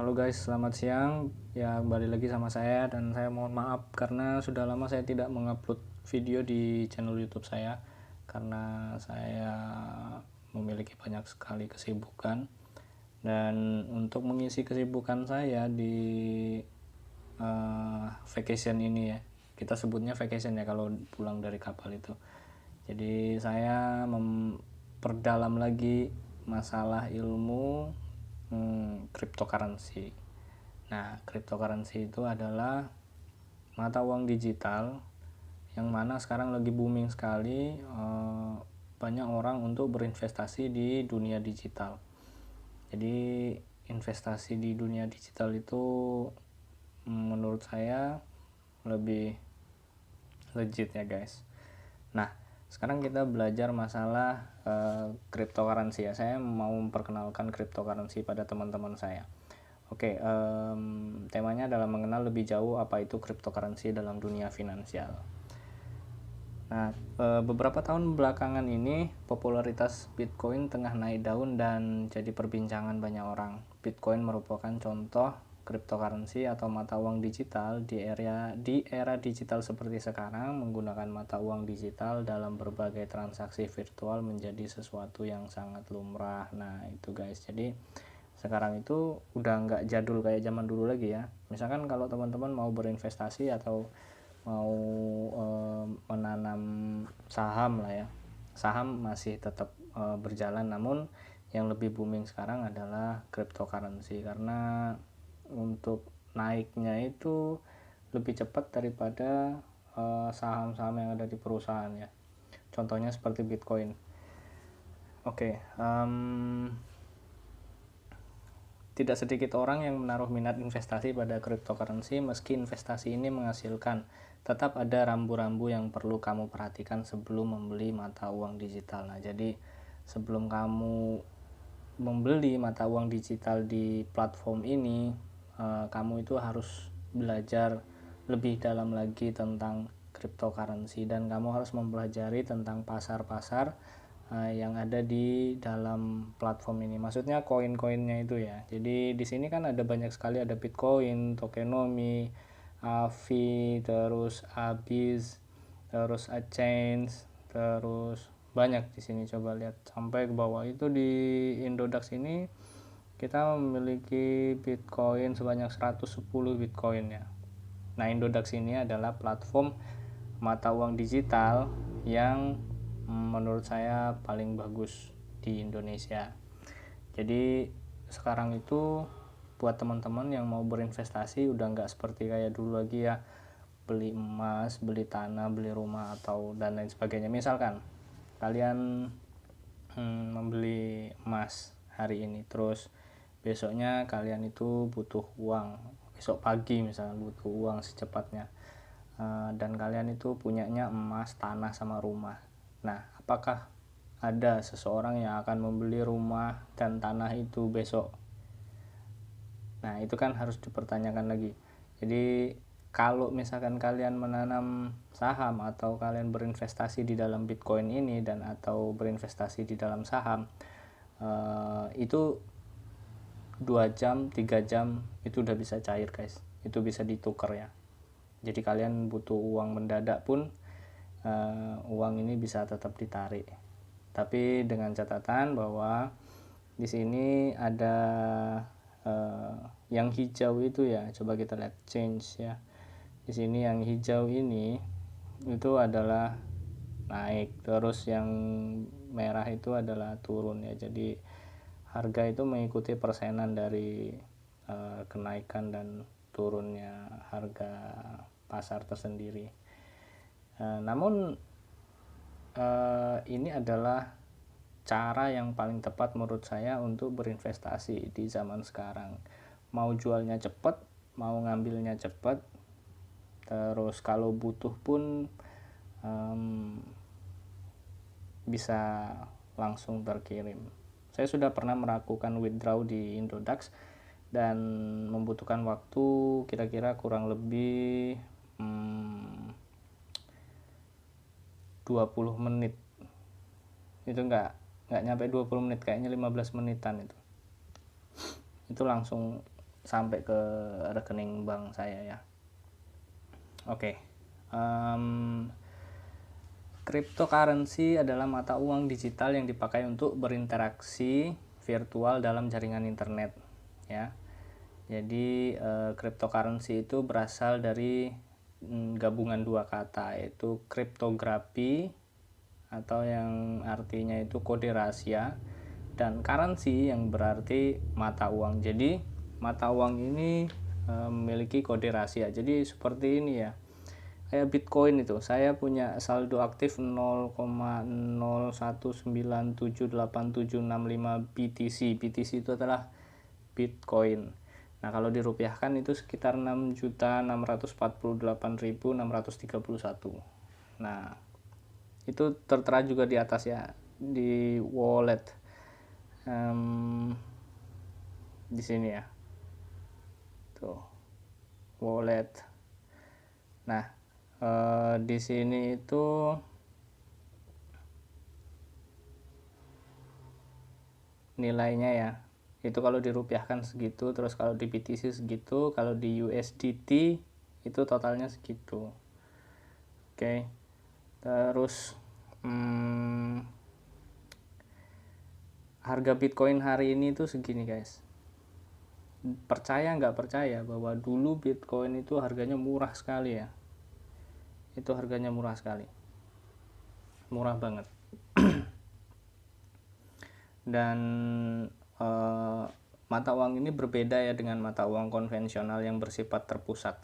Halo guys, selamat siang. Ya, kembali lagi sama saya dan saya mohon maaf karena sudah lama saya tidak mengupload video di channel YouTube saya karena saya memiliki banyak sekali kesibukan. Dan untuk mengisi kesibukan saya di vacation ini ya. Kita sebutnya vacation ya kalau pulang dari kapal itu. Jadi saya memperdalam lagi masalah ilmu cryptocurrency. Nah, cryptocurrency itu adalah mata uang digital yang mana sekarang lagi booming sekali, banyak orang untuk berinvestasi di dunia digital. Jadi investasi di dunia digital itu menurut saya lebih legit ya guys. Nah, sekarang kita belajar masalah cryptocurrency ya. Saya mau memperkenalkan cryptocurrency pada teman-teman saya. Oke, temanya adalah mengenal lebih jauh apa itu cryptocurrency dalam dunia finansial. Nah, beberapa tahun belakangan ini popularitas Bitcoin tengah naik daun dan jadi perbincangan banyak orang. Bitcoin merupakan contoh cryptocurrency atau mata uang digital di era digital seperti sekarang. Menggunakan mata uang digital dalam berbagai transaksi virtual menjadi sesuatu yang sangat lumrah. Nah, itu guys. Jadi sekarang itu udah nggak jadul kayak zaman dulu lagi ya. Misalkan kalau teman-teman mau berinvestasi atau mau menanam saham lah ya, saham masih tetap berjalan, namun yang lebih booming sekarang adalah cryptocurrency karena untuk naiknya itu lebih cepat daripada saham-saham yang ada di perusahaan ya. Contohnya seperti Bitcoin. Oke, tidak sedikit orang yang menaruh minat investasi pada cryptocurrency. Meski investasi ini menghasilkan, tetap ada rambu-rambu yang perlu kamu perhatikan sebelum membeli mata uang digital. Nah, jadi sebelum kamu membeli mata uang digital di platform ini, kamu itu harus belajar lebih dalam lagi tentang cryptocurrency dan kamu harus mempelajari tentang pasar-pasar yang ada di dalam platform ini. Maksudnya koin-koinnya itu ya. Jadi di sini kan ada banyak sekali, ada Bitcoin, Tokenomics, Avi, terus Abyss, terus Exchange, terus banyak di sini. Coba lihat sampai ke bawah itu di Indodax ini kita memiliki Bitcoin sebanyak 110 Bitcoin ya. Nah, Indodax ini adalah platform mata uang digital yang menurut saya paling bagus di Indonesia. Jadi sekarang itu buat teman-teman yang mau berinvestasi udah nggak seperti kayak dulu lagi ya, beli emas, beli tanah, beli rumah atau dan lain sebagainya. Misalkan kalian membeli emas hari ini, terus besoknya kalian itu butuh uang, besok pagi misalnya butuh uang secepatnya, dan kalian itu punyanya emas, tanah sama rumah. Nah, apakah ada seseorang yang akan membeli rumah dan tanah itu besok? Nah, itu kan harus dipertanyakan lagi. Jadi kalau misalkan kalian menanam saham atau kalian berinvestasi di dalam Bitcoin ini dan atau berinvestasi di dalam saham, itu 2 jam 3 jam itu udah bisa cair guys, itu bisa ditukar ya. Jadi kalian butuh uang mendadak pun uang ini bisa tetap ditarik, tapi dengan catatan bahwa di sini ada yang hijau itu ya. Coba kita lihat change ya. Di sini yang hijau ini itu adalah naik, terus yang merah itu adalah turun ya. Jadi harga itu mengikuti persenan dari kenaikan dan turunnya harga pasar tersendiri. Namun ini adalah cara yang paling tepat menurut saya untuk berinvestasi di zaman sekarang. Mau jualnya cepat, mau ngambilnya cepat, terus kalau butuh pun bisa langsung terkirim. Saya sudah pernah melakukan withdraw di Indodax dan membutuhkan waktu kira-kira kurang lebih 20 menit. Itu nggak nyampe 20 menit, kayaknya 15 menitan itu langsung sampai ke rekening bank saya ya. Oke. Cryptocurrency adalah mata uang digital yang dipakai untuk berinteraksi virtual dalam jaringan internet ya. Jadi cryptocurrency itu berasal dari gabungan dua kata, yaitu kriptografi atau yang artinya itu kode rahasia, dan currency yang berarti mata uang. Jadi mata uang ini memiliki kode rahasia. Jadi seperti ini ya, kayak Bitcoin itu, saya punya saldo aktif 0,01978765 BTC. BTC itu adalah Bitcoin. Nah, kalau dirupiahkan itu sekitar 6.648.631. Nah, itu tertera juga di atas ya, di wallet. Di sini ya. Tuh. Wallet. Nah, di sini itu nilainya ya, itu kalau dirupiahkan segitu, terus kalau di BTC segitu, kalau di USDT itu totalnya segitu. Oke. Terus harga Bitcoin hari ini tuh segini guys. Percaya nggak percaya bahwa dulu Bitcoin itu harganya murah sekali ya. Itu harganya murah sekali, murah banget. Dan mata uang ini berbeda ya dengan mata uang konvensional yang bersifat terpusat.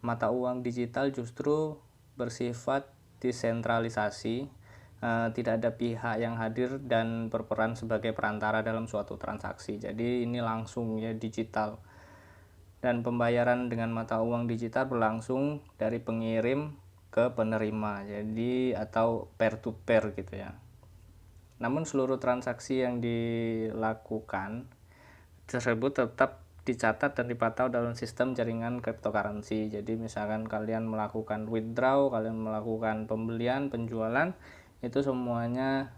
Mata uang digital justru bersifat desentralisasi, tidak ada pihak yang hadir dan berperan sebagai perantara dalam suatu transaksi. Jadi ini langsung ya, digital. Dan pembayaran dengan mata uang digital berlangsung dari pengirim ke penerima, jadi atau peer to peer gitu ya. Namun seluruh transaksi yang dilakukan tersebut tetap dicatat dan dipantau dalam sistem jaringan cryptocurrency. Jadi misalkan kalian melakukan withdraw, kalian melakukan pembelian, penjualan, itu semuanya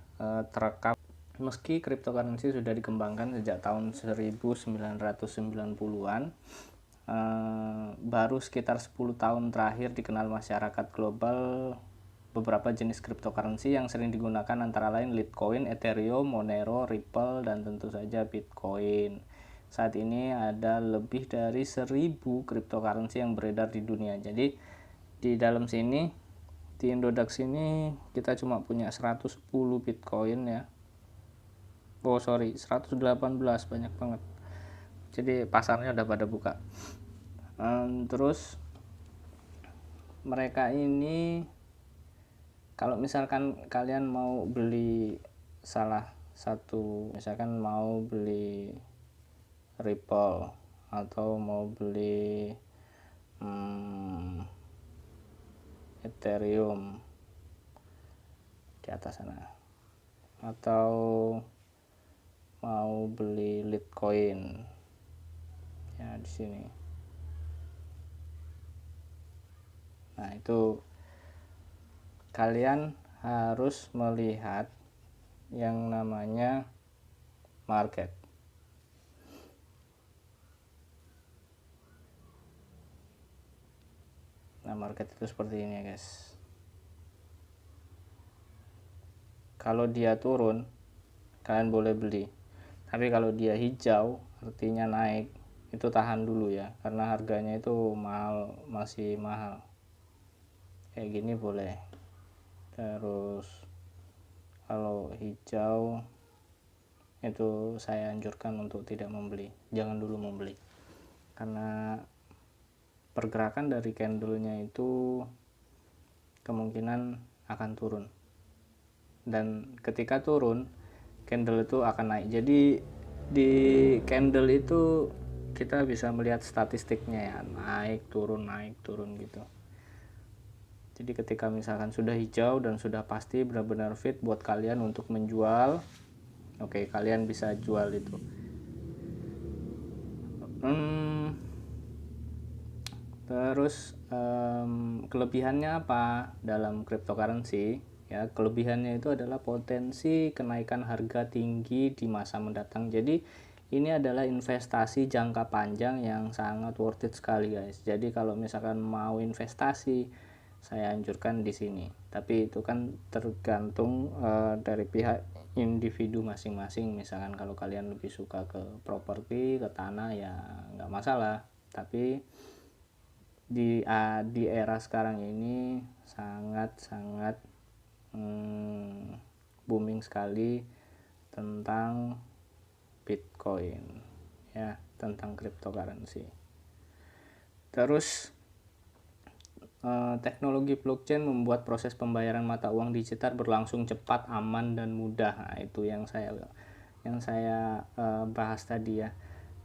terekam. Meski cryptocurrency sudah dikembangkan sejak tahun 1990-an, baru sekitar 10 tahun terakhir dikenal masyarakat global beberapa jenis cryptocurrency yang sering digunakan antara lain Litecoin, Ethereum, Monero, Ripple, dan tentu saja Bitcoin. Saat ini ada lebih dari 1000 cryptocurrency yang beredar di dunia. Jadi di dalam sini, di Indodax ini kita cuma punya 110 Bitcoin ya. 118, banyak banget. Jadi pasarnya udah pada buka. Terus mereka ini, kalau misalkan kalian mau beli salah satu, misalkan mau beli Ripple atau mau beli Ethereum di atas sana, atau mau beli Litecoin ya di sini. Nah, itu kalian harus melihat yang namanya market. Nah, market itu seperti ini ya guys. Kalau dia turun, kalian boleh beli. Tapi kalau dia hijau, artinya naik, itu tahan dulu ya, karena harganya itu mahal, masih mahal. Kayak gini boleh. Terus kalau hijau itu saya anjurkan untuk tidak membeli, jangan dulu membeli, karena pergerakan dari candlenya itu kemungkinan akan turun, dan ketika turun candle itu akan naik. Jadi di candle itu kita bisa melihat statistiknya ya, naik turun gitu. Jadi ketika misalkan sudah hijau dan sudah pasti benar-benar fit buat kalian untuk menjual, oke, kalian bisa jual itu. Terus kelebihannya apa dalam cryptocurrency? Ya, kelebihannya itu adalah potensi kenaikan harga tinggi di masa mendatang. Jadi ini adalah investasi jangka panjang yang sangat worth it sekali guys. Jadi kalau misalkan mau investasi, saya anjurkan di sini. Tapi itu kan tergantung dari pihak individu masing-masing. Misalkan kalau kalian lebih suka ke properti, ke tanah, ya nggak masalah. Tapi di era sekarang ini sangat booming sekali tentang Bitcoin, ya, tentang cryptocurrency. Terus teknologi blockchain membuat proses pembayaran mata uang digital berlangsung cepat, aman, dan mudah. Nah, itu yang saya bahas tadi ya.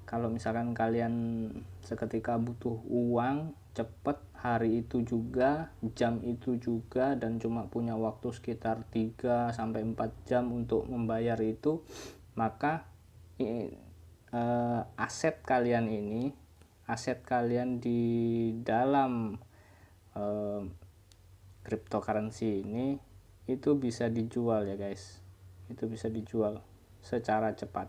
Kalau misalkan kalian seketika butuh uang cepat, hari itu juga, jam itu juga, dan cuma punya waktu sekitar 3-4 jam untuk membayar itu, maka aset kalian di dalam cryptocurrency ini itu bisa dijual ya guys, itu bisa dijual secara cepat.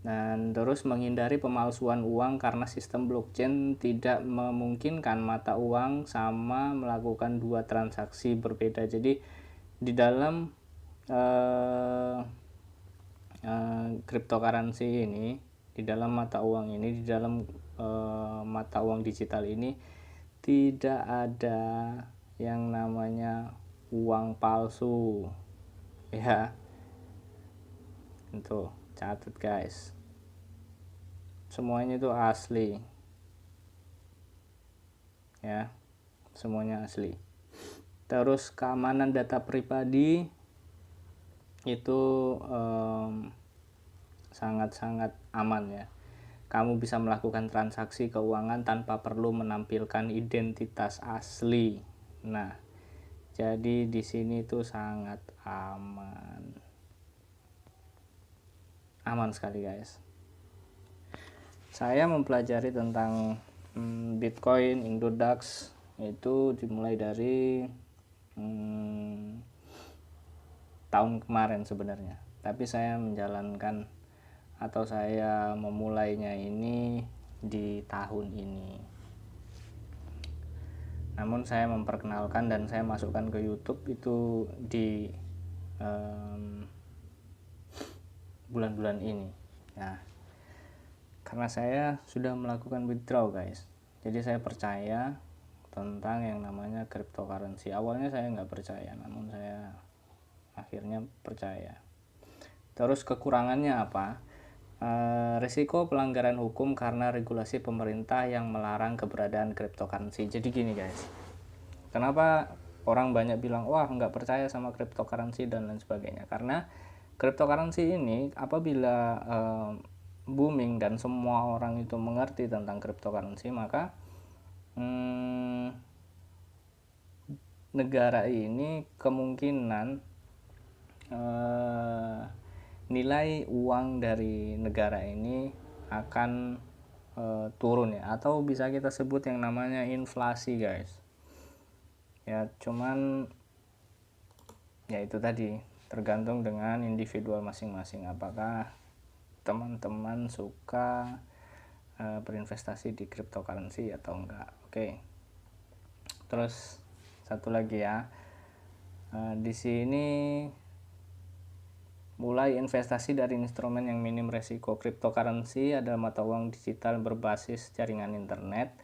Dan terus menghindari pemalsuan uang karena sistem blockchain tidak memungkinkan mata uang sama melakukan dua transaksi berbeda. Jadi di dalam cryptocurrency ini, di dalam mata uang ini, di dalam mata uang digital ini tidak ada yang namanya uang palsu ya. Itu catat guys, semuanya itu asli ya, semuanya asli. Terus keamanan data pribadi itu sangat-sangat aman ya. Kamu bisa melakukan transaksi keuangan tanpa perlu menampilkan identitas asli. Nah, jadi di sini tuh sangat aman. Aman sekali guys. Saya mempelajari tentang Bitcoin, Indodax itu dimulai dari tahun kemarin sebenarnya. Tapi saya menjalankan atau saya memulainya ini di tahun ini. Namun saya memperkenalkan dan saya masukkan ke YouTube itu di bulan-bulan ini. Nah, karena saya sudah melakukan withdraw guys, jadi saya percaya tentang yang namanya cryptocurrency. Awalnya saya nggak percaya, namun saya akhirnya percaya. Terus kekurangannya apa? Risiko pelanggaran hukum karena regulasi pemerintah yang melarang keberadaan cryptocurrency. Jadi gini guys, kenapa orang banyak bilang wah nggak percaya sama cryptocurrency dan lain sebagainya? Karena cryptocurrency ini apabila booming dan semua orang itu mengerti tentang cryptocurrency, maka negara ini kemungkinan nilai uang dari negara ini akan turun ya, atau bisa kita sebut yang namanya inflasi guys ya. Cuman ya itu tadi tergantung dengan individual masing-masing, apakah teman-teman suka berinvestasi di cryptocurrency atau enggak. Oke. Terus satu lagi ya, di sini mulai investasi dari instrumen yang minim resiko. Cryptocurrency adalah mata uang digital berbasis jaringan internet.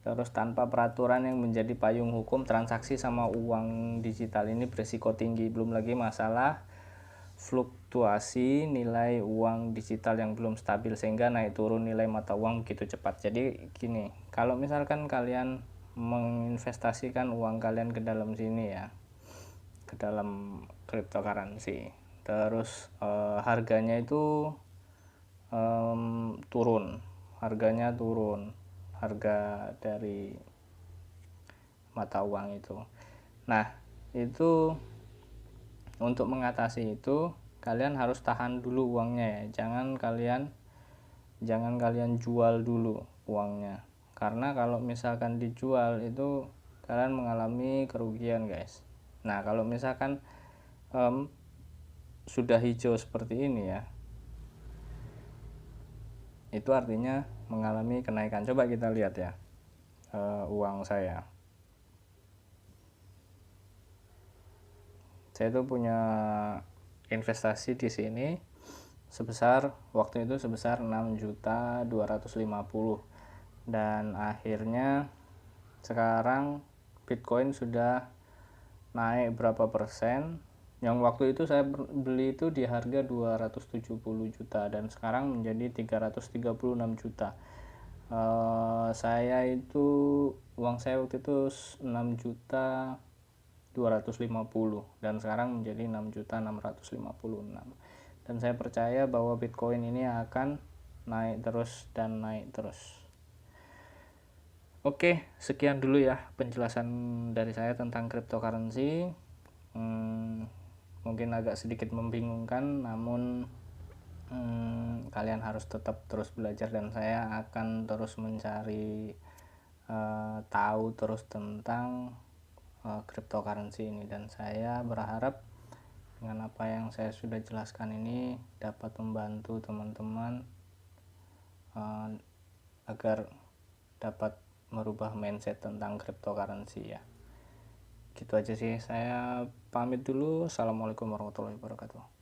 Terus tanpa peraturan yang menjadi payung hukum, transaksi sama uang digital ini berisiko tinggi. Belum lagi masalah fluktuasi nilai uang digital yang belum stabil sehingga naik turun nilai mata uang begitu cepat. Jadi gini, kalau misalkan kalian menginvestasikan uang kalian ke dalam sini ya, ke dalam cryptocurrency, terus harganya itu turun, harga dari mata uang itu. Nah, itu untuk mengatasi itu kalian harus tahan dulu uangnya ya, jangan kalian jual dulu uangnya, karena kalau misalkan dijual itu kalian mengalami kerugian guys. Nah, kalau misalkan sudah hijau seperti ini ya, itu artinya mengalami kenaikan. Coba kita lihat ya, uang saya itu punya investasi di sini sebesar, waktu itu sebesar 6.250.000, dan akhirnya sekarang Bitcoin sudah naik berapa persen. Yang waktu itu saya beli itu di harga 270 juta dan sekarang menjadi 336 juta. Saya itu, uang saya waktu itu 6.250 dan sekarang menjadi 6.656, dan saya percaya bahwa Bitcoin ini akan naik terus dan naik terus. Oke, sekian dulu ya penjelasan dari saya tentang cryptocurrency. Mungkin agak sedikit membingungkan, namun kalian harus tetap terus belajar, dan saya akan terus mencari tahu terus tentang cryptocurrency ini, dan saya berharap dengan apa yang saya sudah jelaskan ini dapat membantu teman-teman agar dapat merubah mindset tentang cryptocurrency ya. Gitu aja sih, saya pamit dulu. Assalamualaikum warahmatullahi wabarakatuh.